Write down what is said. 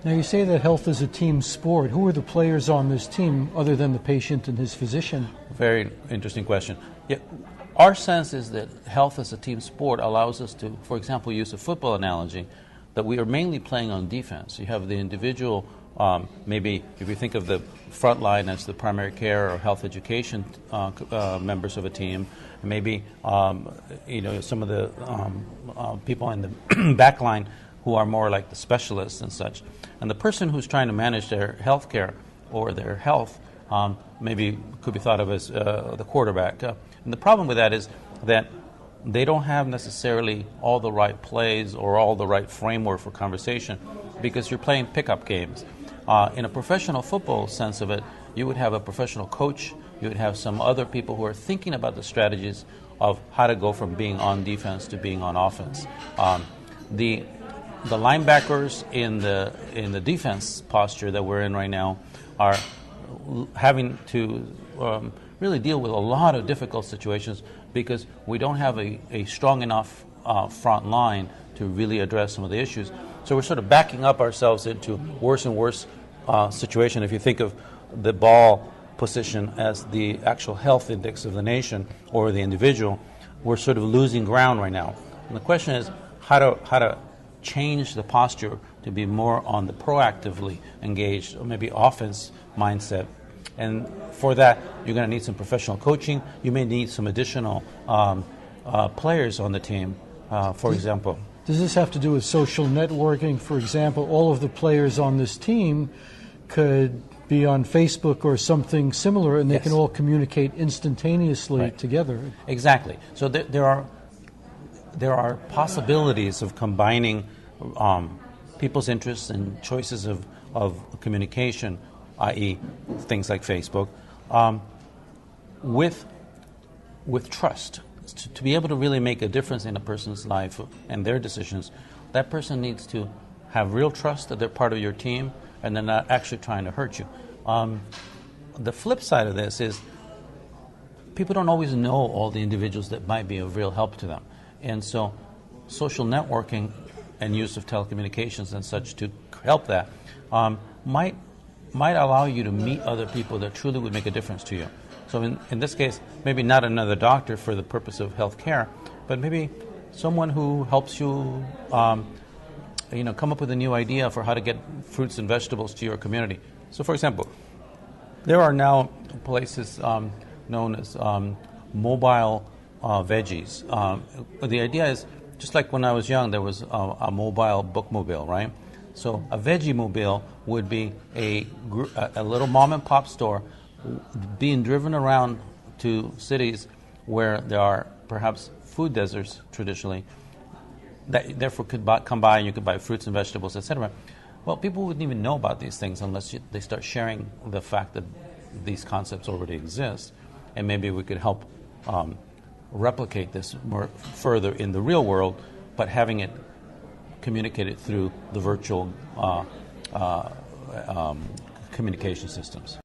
Now, you say that health is a team sport. Who are the players on this team other than the patient and his physician? Very interesting question. Yeah, our sense is that health as a team sport allows us to, for example, use a football analogy, that we are mainly playing on defense. You have the individual, maybe if you think of the front line as the primary care or health education members of a team, maybe some of the people in the back line who are more like the specialists and such. And the person who's trying to manage their health care or their health maybe could be thought of as the quarterback. And the problem with that is that they don't have necessarily all the right plays or all the right framework for conversation because you're playing pickup games. In a professional football sense of it, you would have a professional coach, you would have some other people who are thinking about the strategies of how to go from being on defense to being on offense. The linebackers in the defense posture that we're in right now are having to really deal with a lot of difficult situations because we don't have a strong enough front line to really address some of the issues. So we're sort of backing up ourselves into worse and worse situation. If you think of the ball position as the actual health index of the nation or the individual, we're sort of losing ground right now. And the question is how to change the posture to be more on the proactively engaged or maybe offense mindset. And for that, you're going to need some professional coaching. You may need some additional players on the team, for example. Does this have to do with social networking? For example, all of the players on this team could be on Facebook or something similar, and they Yes. can all communicate instantaneously together. Exactly. So there are possibilities of combining people's interests and choices of communication, i.e. things like Facebook, with trust. To be able to really make a difference in a person's life and their decisions, that person needs to have real trust that they're part of your team and they're not actually trying to hurt you. The flip side of this is people don't always know all the individuals that might be of real help to them. And so social networking and use of telecommunications and such to help that might allow you to meet other people that truly would make a difference to you. So in this case, maybe not another doctor for the purpose of health care, but maybe someone who helps you come up with a new idea for how to get fruits and vegetables to your community. So for example, there are now places known as mobile veggies. The idea is, just like when I was young, there was a mobile bookmobile, right? So a veggie-mobile would be a little mom-and-pop store being driven around to cities where there are perhaps food deserts traditionally, that therefore could come by and you could buy fruits and vegetables, etc. Well, people wouldn't even know about these things unless they start sharing the fact that these concepts already exist, and maybe we could help replicate this more further in the real world, but having it communicated through the virtual communication systems.